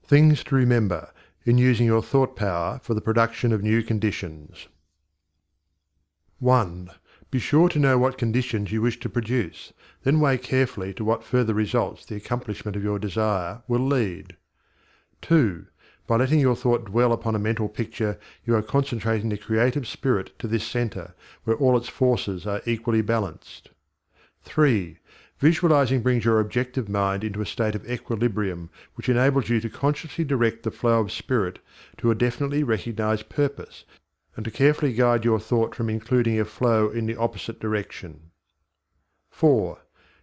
Things to remember in using your thought power for the production of new conditions. 1. Be sure to know what conditions you wish to produce, then weigh carefully to what further results the accomplishment of your desire will lead. 2. By letting your thought dwell upon a mental picture, you are concentrating the creative spirit to this center, where all its forces are equally balanced. 3. Visualizing brings your objective mind into a state of equilibrium, which enables you to consciously direct the flow of spirit to a definitely recognized purpose, and to carefully guide your thought from including a flow in the opposite direction. 4.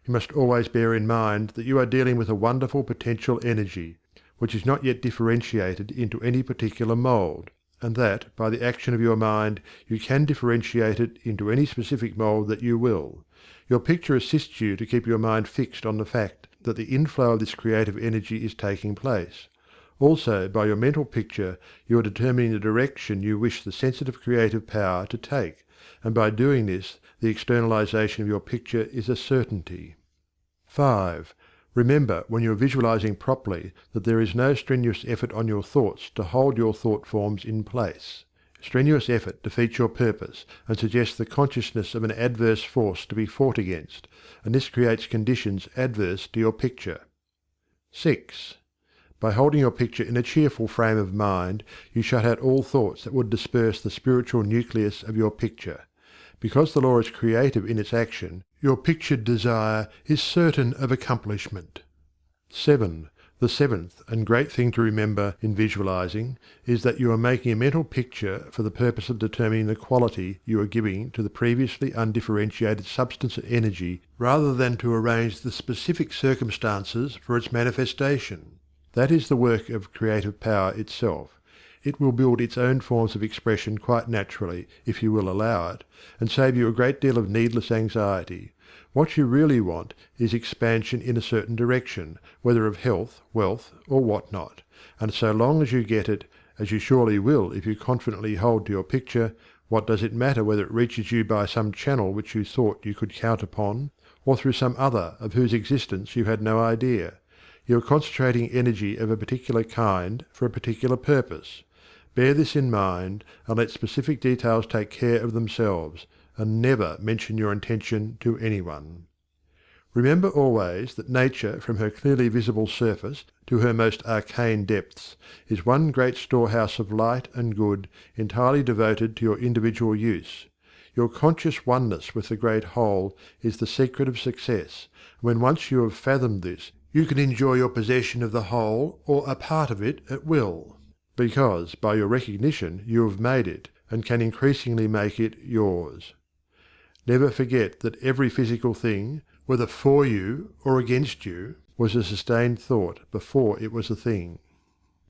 You must always bear in mind that you are dealing with a wonderful potential energy, which is not yet differentiated into any particular mold, and that, by the action of your mind, you can differentiate it into any specific mold that you will. Your picture assists you to keep your mind fixed on the fact that the inflow of this creative energy is taking place. Also, by your mental picture, you are determining the direction you wish the sensitive creative power to take, and by doing this, the externalization of your picture is a certainty. 5. Remember when you are visualizing properly that there is no strenuous effort on your thoughts to hold your thought forms in place. Strenuous effort defeats your purpose and suggests the consciousness of an adverse force to be fought against, and this creates conditions adverse to your picture. 6. By holding your picture in a cheerful frame of mind, you shut out all thoughts that would disperse the spiritual nucleus of your picture. Because the law is creative in its action, your pictured desire is certain of accomplishment. 7. The seventh and great thing to remember in visualizing is that you are making a mental picture for the purpose of determining the quality you are giving to the previously undifferentiated substance or energy, rather than to arrange the specific circumstances for its manifestation. That is the work of creative power itself. It will build its own forms of expression quite naturally, if you will allow it, and save you a great deal of needless anxiety. What you really want is expansion in a certain direction, whether of health, wealth, or what not, and so long as you get it, as you surely will if you confidently hold to your picture, what does it matter whether it reaches you by some channel which you thought you could count upon, or through some other of whose existence you had no idea? You are concentrating energy of a particular kind for a particular purpose. Bear this in mind, and let specific details take care of themselves, and never mention your intention to anyone. Remember always that nature, from her clearly visible surface to her most arcane depths, is one great storehouse of light and good, entirely devoted to your individual use. Your conscious oneness with the great whole is the secret of success, and when once you have fathomed this, you can enjoy your possession of the whole or a part of it at will, because by your recognition you have made it, and can increasingly make it yours. Never forget that every physical thing, whether for you or against you, was a sustained thought before it was a thing.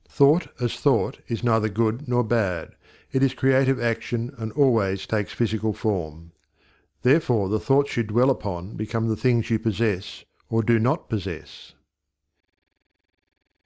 Thought as thought is neither good nor bad. It is creative action and always takes physical form. Therefore the thoughts you dwell upon become the things you possess or do not possess.